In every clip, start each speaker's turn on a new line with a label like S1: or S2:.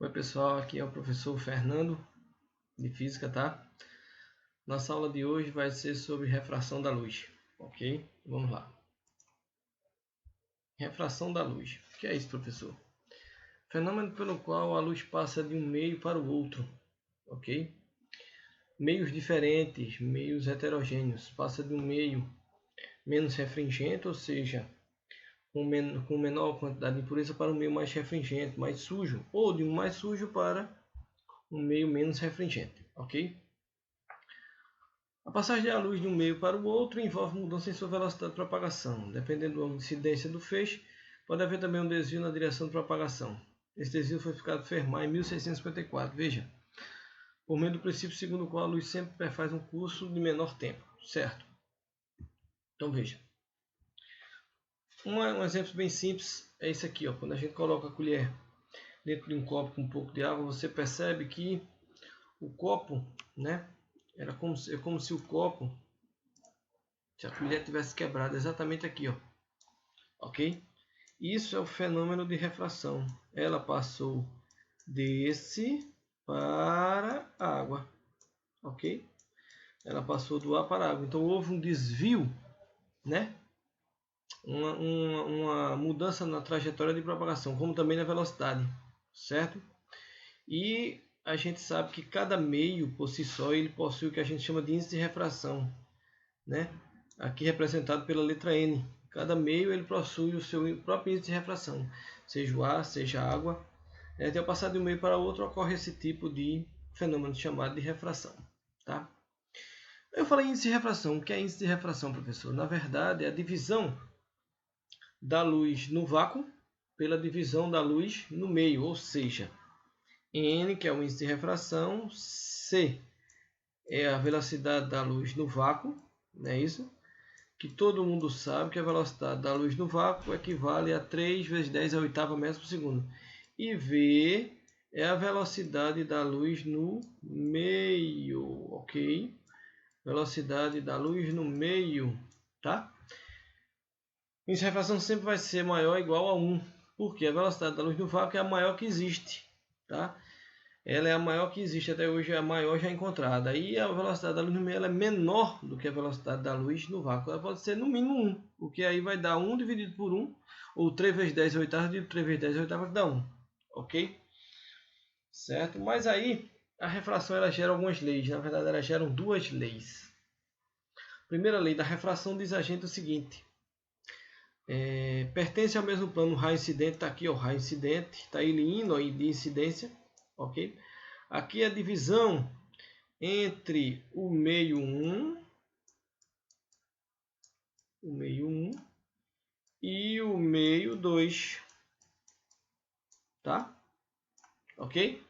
S1: Oi pessoal, aqui é o professor Fernando de Física, tá? Nossa aula de hoje vai ser sobre refração da luz, ok? Vamos lá. Refração da luz. O que é isso, professor? Fenômeno pelo qual a luz passa de um meio para o outro, ok? Meios diferentes, meios heterogêneos, passa de um meio menos refringente, ou seja, com menor quantidade de impureza, para um meio mais refringente, mais sujo, ou de um mais sujo para um meio menos refringente, ok? A passagem da luz de um meio para o outro envolve mudança em sua velocidade de propagação. Dependendo do ângulo de incidência do feixe, pode haver também um desvio na direção de propagação. Esse desvio foi explicado por Fermat em 1654. Veja, por meio do princípio segundo o qual a luz sempre perfaz um curso de menor tempo, certo? Então veja. Um exemplo bem simples é esse aqui, ó. Quando a gente coloca a colher dentro de um copo com um pouco de água, você percebe que o copo, né? É como se o copo, se a colher tivesse quebrado exatamente aqui, ó. Ok? Isso é o fenômeno de refração. Ela passou desse para a água. Ok? Ela passou do ar para a água. Então houve um desvio, né? Uma mudança na trajetória de propagação, como também na velocidade, certo? E a gente sabe que cada meio por si só ele possui o que a gente chama de índice de refração, né? Aqui representado pela letra N. Cada meio ele possui o seu próprio índice de refração, seja o ar, seja a água. Ao passar de um meio para outro ocorre esse tipo de fenômeno chamado de refração, tá? Eu falei índice de refração. O que é índice de refração, professor? Na verdade, é a divisão da luz no vácuo pela divisão da luz no meio, ou seja, N, que é o índice de refração, C é a velocidade da luz no vácuo, não é isso? Que todo mundo sabe que a velocidade da luz no vácuo equivale a 3 vezes 10 a oitava metro por segundo. E V é a velocidade da luz no meio, ok? Velocidade da luz no meio, tá? Essa refração sempre vai ser maior ou igual a 1, porque a velocidade da luz no vácuo é a maior que existe, tá? Ela é a maior que existe até hoje, é a maior já encontrada. E a velocidade da luz no meio ela é menor do que a velocidade da luz no vácuo. Ela pode ser no mínimo 1, porque aí vai dar 1 dividido por 1, ou 3 vezes 10 a oitava dividido por 3 vezes 10 a oitava dá 1. Ok? Certo? Mas aí a refração ela gera algumas leis. Na verdade, ela gera duas leis. A primeira lei da refração diz a gente o seguinte. Pertence ao mesmo plano o raio incidente, está aqui o raio incidente, está ele indo aí de incidência, ok? Aqui a divisão entre o meio 1 e o meio 2, tá? Ok?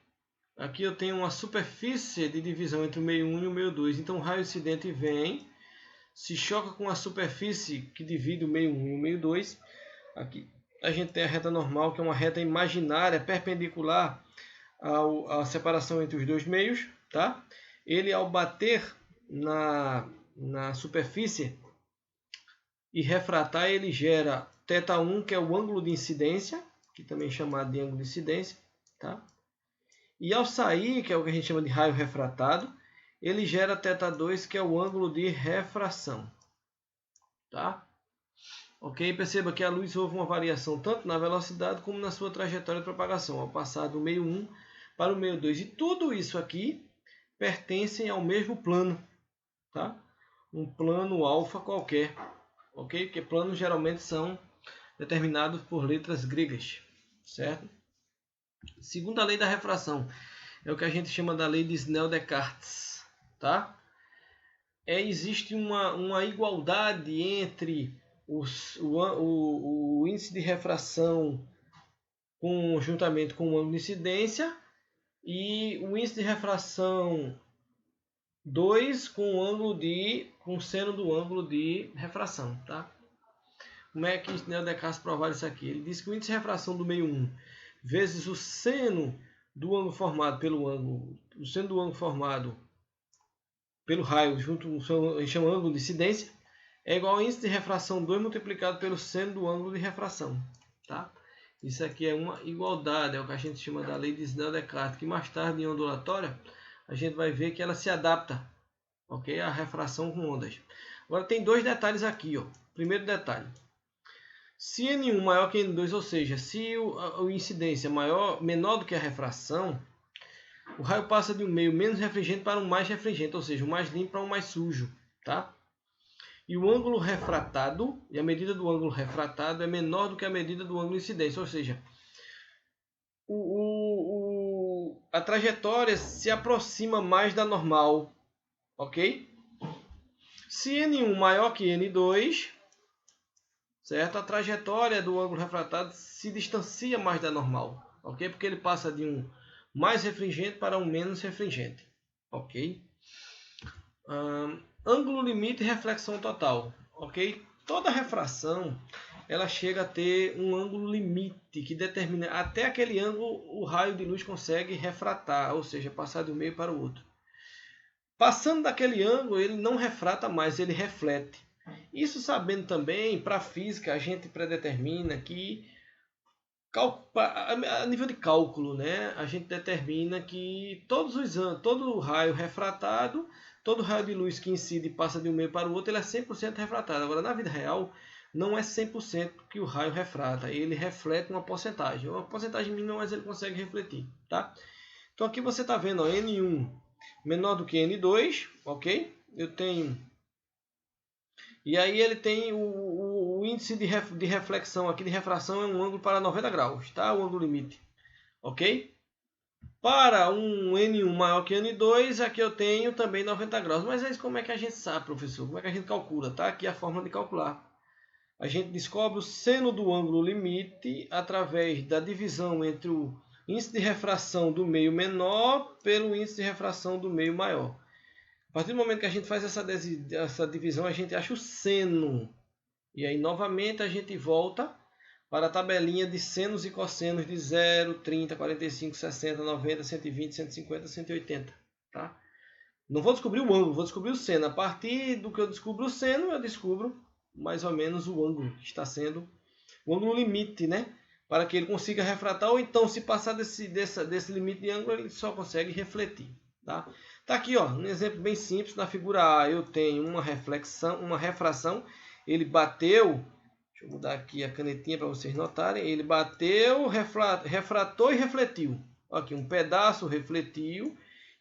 S1: Aqui eu tenho uma superfície de divisão entre o meio 1 e o meio 2, então o raio incidente vem, se choca com a superfície que divide o meio 1 e o meio 2. Aqui a gente tem a reta normal, que é uma reta imaginária perpendicular à separação entre os dois meios, tá? Ele, ao bater na superfície e refratar, ele gera θ1, que é o ângulo de incidência, que também é chamado de ângulo de incidência, tá? E ao sair, que é o que a gente chama de raio refratado, ele gera θ2, que é o ângulo de refração, tá? Ok? Perceba que a luz houve uma variação tanto na velocidade como na sua trajetória de propagação, ao passar do meio 1 para o meio 2. E tudo isso aqui pertencem ao mesmo plano, tá? Um plano alfa qualquer, ok? Porque planos geralmente são determinados por letras gregas, certo? Segunda lei da refração é o que a gente chama da lei de Snell-Descartes, tá? Existe uma igualdade entre o índice de refração juntamente com o ângulo de incidência e o índice de refração 2 com o seno do ângulo de refração, tá? Como é que Snell-Descartes provar isso aqui? Ele diz que o índice de refração do meio 1 vezes o seno do ângulo formado pelo raio junto com a gente chama ângulo de incidência é igual ao índice de refração 2 multiplicado pelo seno do ângulo de refração, tá? Isso aqui é uma igualdade, é o que a gente chama da lei de Snell-Descartes, que mais tarde em ondulatória a gente vai ver que ela se adapta, ok, à refração com ondas. Agora tem dois detalhes aqui, ó. Primeiro detalhe, se N1 maior que N2, ou seja, se a incidência menor do que a refração, o raio passa de um meio menos refringente para um mais refringente, ou seja, um mais limpo para um mais sujo, tá? E o ângulo refratado, e a medida do ângulo refratado é menor do que a medida do ângulo de incidência, ou seja, a trajetória se aproxima mais da normal, ok? Se N1 maior que N2, certo? A trajetória do ângulo refratado se distancia mais da normal, ok? Porque ele passa de um mais refringente para um menos refringente, ok? Ângulo limite e reflexão total, ok? Toda refração ela chega a ter um ângulo limite que determina até aquele ângulo o raio de luz consegue refratar, ou seja, passar de um meio para o outro. Passando daquele ângulo ele não refrata mais, ele reflete. Isso sabendo também, para a física a gente predetermina que a nível de cálculo, né, a gente determina que todo raio refratado, todo raio de luz que incide e passa de um meio para o outro, ele é 100% refratado. Agora, na vida real, não é 100% que o raio refrata, ele reflete uma porcentagem mínima, mas ele consegue refletir, tá? Então aqui você está vendo, ó, N1 menor do que N2, ok? Eu tenho... E aí ele tem o índice de reflexão aqui, de refração, é um ângulo para 90 graus, tá? O ângulo limite, ok? Para um N1 maior que N2, aqui eu tenho também 90 graus. Mas é isso, como é que a gente sabe, professor? Como é que a gente calcula, tá? Aqui é a forma de calcular. A gente descobre o seno do ângulo limite através da divisão entre o índice de refração do meio menor pelo índice de refração do meio maior. A partir do momento que a gente faz essa divisão, a gente acha o seno. E aí, novamente, a gente volta para a tabelinha de senos e cossenos de 0, 30, 45, 60, 90, 120, 150, 180. Tá? Não vou descobrir o ângulo, vou descobrir o seno. A partir do que eu descubro o seno, eu descubro mais ou menos o ângulo que está sendo o ângulo limite, né? Para que ele consiga refratar, ou então, se passar desse limite de ângulo, ele só consegue refletir. Tá? Tá aqui, ó, um exemplo bem simples. Na figura A eu tenho uma refração. Ele bateu, deixa eu mudar aqui a canetinha para vocês notarem. Ele bateu, refratou e refletiu. Aqui um pedaço refletiu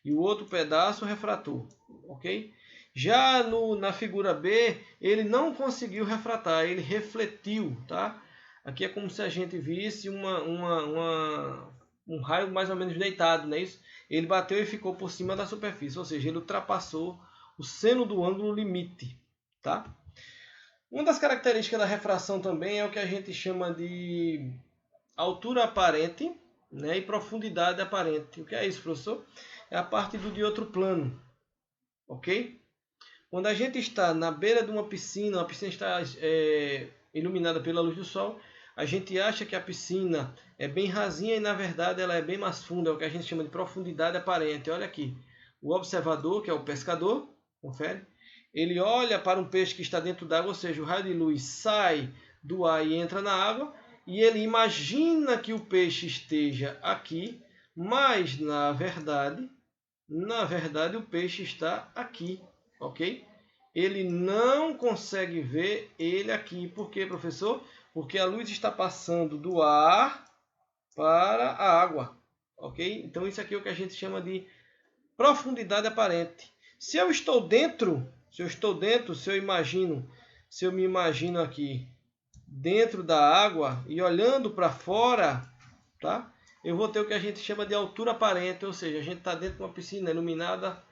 S1: e o outro pedaço refratou, ok? Já na figura B, ele não conseguiu refratar, ele refletiu, tá? Aqui é como se a gente visse um raio mais ou menos deitado, não é isso? Ele bateu e ficou por cima da superfície, ou seja, ele ultrapassou o seno do ângulo limite, tá? Uma das características da refração também é o que a gente chama de altura aparente, né, e profundidade aparente. O que é isso, professor? É a parte de outro plano, ok? Quando a gente está na beira de uma piscina está iluminada pela luz do sol, a gente acha que a piscina é bem rasinha e na verdade ela é bem mais funda, é o que a gente chama de profundidade aparente. Olha aqui, o observador, que é o pescador, confere, ele olha para um peixe que está dentro d'água, ou seja, o raio de luz sai do ar e entra na água, e ele imagina que o peixe esteja aqui, mas na verdade o peixe está aqui, ok? Ele não consegue ver ele aqui. Por quê, professor? Porque a luz está passando do ar para a água, ok? Então isso aqui é o que a gente chama de profundidade aparente. Se eu me imagino aqui dentro da água e olhando para fora, tá? Eu vou ter o que a gente chama de altura aparente, ou seja, a gente está dentro de uma piscina iluminada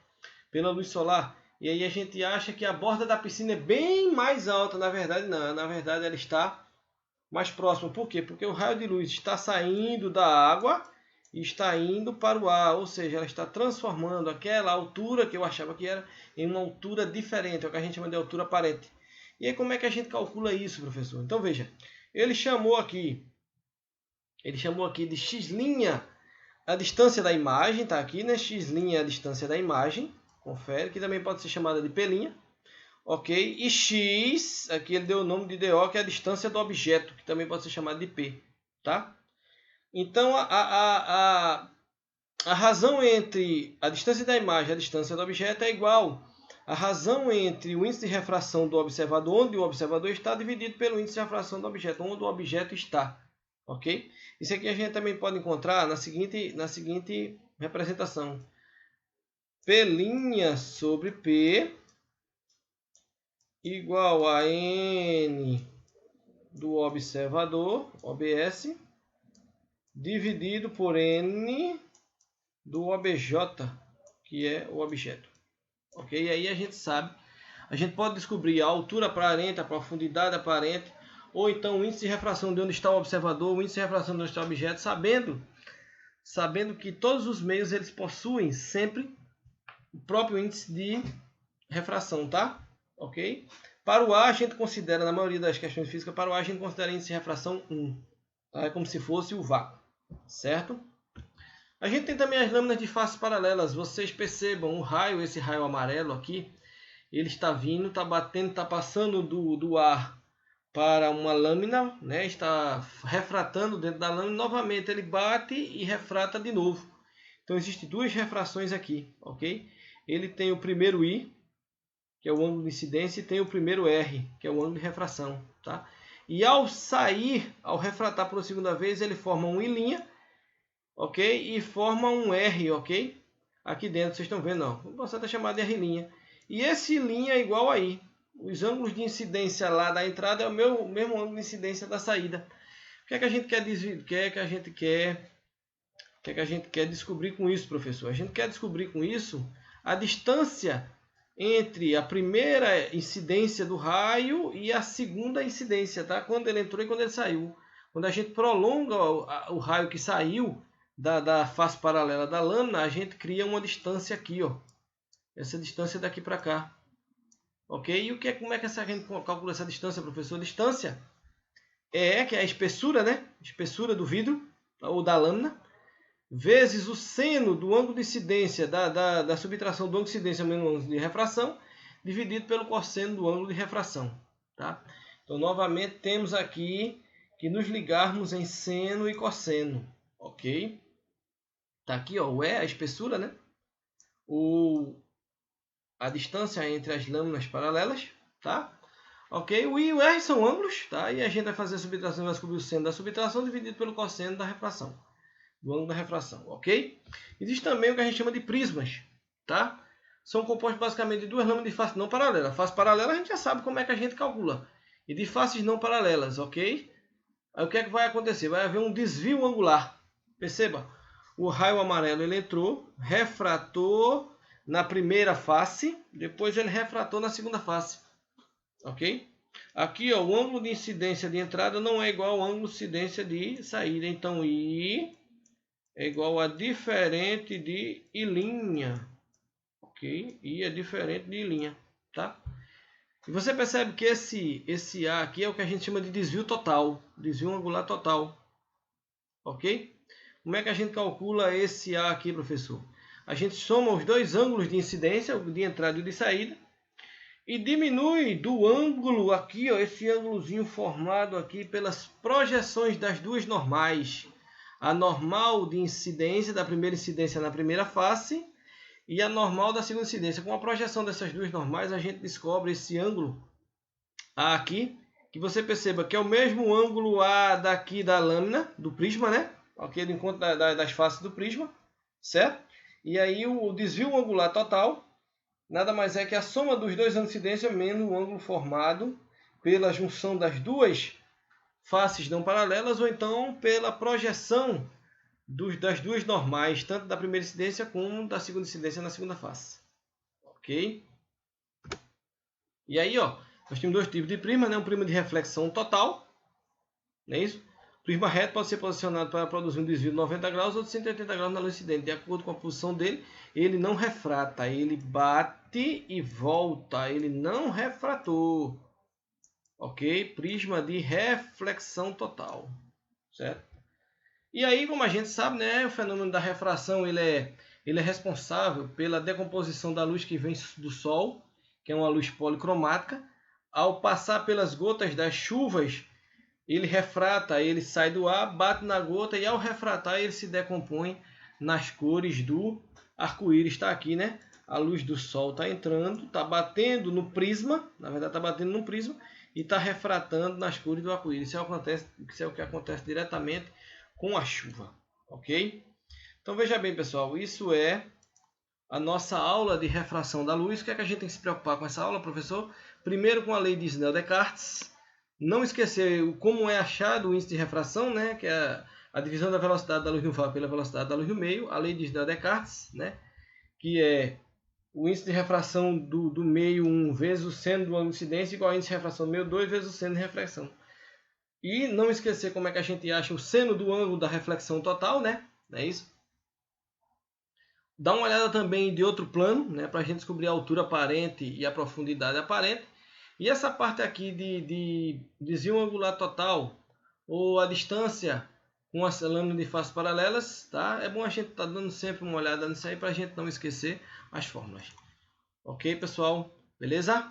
S1: pela luz solar. E aí a gente acha que a borda da piscina é bem mais alta. Na verdade, não. Na verdade, ela está mais próxima. Por quê? Porque o raio de luz está saindo da água e está indo para o ar. Ou seja, ela está transformando aquela altura que eu achava que era em uma altura diferente. É o que a gente chama de altura aparente. E aí como é que a gente calcula isso, professor? Então veja, ele chamou aqui de x' a distância da imagem. Está aqui, né? X' é a distância da imagem. Confere, que também pode ser chamada de P', ok? E x, aqui ele deu o nome de DO, que é a distância do objeto, que também pode ser chamada de P, tá? Então, a razão entre a distância da imagem e a distância do objeto é igual à razão entre o índice de refração do observador, onde o observador está, dividido pelo índice de refração do objeto, onde o objeto está. Ok? Isso aqui a gente também pode encontrar na seguinte representação. P' sobre P igual a N do observador, OBS, dividido por N do OBJ, que é o objeto. Ok? E aí a gente sabe, a gente pode descobrir a altura aparente, a profundidade aparente, ou então o índice de refração de onde está o observador, o índice de refração de onde está o objeto, sabendo que todos os meios eles possuem sempre o próprio índice de refração, tá? Ok? Para o ar, a gente considera, na maioria das questões físicas, para o ar a gente considera índice de refração 1. Tá? É como se fosse o vácuo, certo? A gente tem também as lâminas de faces paralelas. Vocês percebam o raio, esse raio amarelo aqui, ele está vindo, está batendo, está passando do ar para uma lâmina, né? Está refratando dentro da lâmina, novamente ele bate e refrata de novo. Então existem duas refrações aqui, ok? Ele tem o primeiro I, que é o ângulo de incidência, e tem o primeiro R, que é o ângulo de refração, tá? E ao sair, ao refratar por segunda vez, ele forma um I', ok? E forma um R, ok? Aqui dentro, vocês estão vendo, ó. Vou passar a chamar de R'. E esse I' é igual a I. Os ângulos de incidência lá da entrada é o mesmo ângulo de incidência da saída. O que é que a gente quer descobrir com isso, professor? A gente quer descobrir com isso a distância entre a primeira incidência do raio e a segunda incidência, tá? Quando ele entrou e quando ele saiu. Quando a gente prolonga o raio que saiu da face paralela da lâmina, a gente cria uma distância aqui, ó. Essa distância daqui para cá. Ok? E como é que a gente calcula essa distância, professor? Distância que é a espessura, né? Espessura do vidro ou da lâmina, vezes o seno do ângulo de incidência da subtração do ângulo de incidência menos o ângulo de refração, dividido pelo cosseno do ângulo de refração. Tá? Então, novamente, temos aqui que nos ligarmos em seno e cosseno. Ok? Tá aqui, ó, o E, a espessura, né? A distância entre as lâminas paralelas, tá? Ok? O I e o R são ângulos, tá? E a gente vai fazer a subtração, vai descobrir o seno da subtração dividido pelo cosseno da refração, do ângulo da refração, ok? Existe também o que a gente chama de prismas, tá? São compostos basicamente de duas lâminas de face não paralela. Face paralela a gente já sabe como é que a gente calcula. E de faces não paralelas, ok? Aí o que é que vai acontecer? Vai haver um desvio angular. Perceba, o raio amarelo ele entrou, refratou na primeira face, depois ele refratou na segunda face. Ok? Aqui, ó, o ângulo de incidência de entrada não é igual ao ângulo de incidência de saída. Então, I é igual a diferente de I'. Ok? I é diferente de I'. Tá? E você percebe que esse A aqui é o que a gente chama de desvio total. Desvio angular total. Ok? Como é que a gente calcula esse A aqui, professor? A gente soma os dois ângulos de incidência, o de entrada e o de saída, e diminui do ângulo aqui, ó, esse ângulozinho formado aqui pelas projeções das duas normais. A normal de incidência da primeira incidência na primeira face e a normal da segunda incidência. Com a projeção dessas duas normais, a gente descobre esse ângulo A aqui, que você perceba que é o mesmo ângulo A daqui da lâmina, do prisma, né? Ok, do encontro das faces do prisma, certo? E aí o desvio angular total nada mais é que a soma dos dois ângulos de incidência menos o ângulo formado pela junção das duas faces não paralelas ou então pela projeção das duas normais, tanto da primeira incidência como da segunda incidência na segunda face. Ok? E aí, ó, nós temos dois tipos de prisma, né? Um prisma de reflexão total, não é isso? O prisma reto pode ser posicionado para produzir um desvio de 90 graus ou de 180 graus na luz incidente. De acordo com a posição dele, ele não refrata, ele bate e volta, ele não refratou. Ok? Prisma de reflexão total, certo? E aí, como a gente sabe, né, o fenômeno da refração ele é responsável pela decomposição da luz que vem do Sol, que é uma luz policromática, ao passar pelas gotas das chuvas ele refrata, ele sai do ar, bate na gota e ao refratar ele se decompõe nas cores do arco-íris. Está aqui, né? A luz do sol está entrando, está batendo no prisma, na verdade está batendo no prisma e está refratando nas cores do arco-íris. Isso é o que acontece diretamente com a chuva, ok? Então veja bem, pessoal, isso é a nossa aula de refração da luz. O que é que a gente tem que se preocupar com essa aula, professor? Primeiro com a lei de Snell-Descartes. Não esquecer como é achado o índice de refração, né? Que é a divisão da velocidade da luz no vapor pela velocidade da luz no meio, a lei de Snell-Descartes, né? Que é o índice de refração do meio 1 vezes o seno do ângulo de incidência igual ao índice de refração do meio 2 vezes o seno de reflexão. E não esquecer como é que a gente acha o seno do ângulo da reflexão total, né? Não é isso? Dá uma olhada também de outro plano, né? Para a gente descobrir a altura aparente e a profundidade aparente. E essa parte aqui de desvio angular total ou a distância com as lâminas de faces paralelas, tá? É bom a gente estar dando sempre uma olhada nisso aí para a gente não esquecer as fórmulas. Ok, pessoal? Beleza?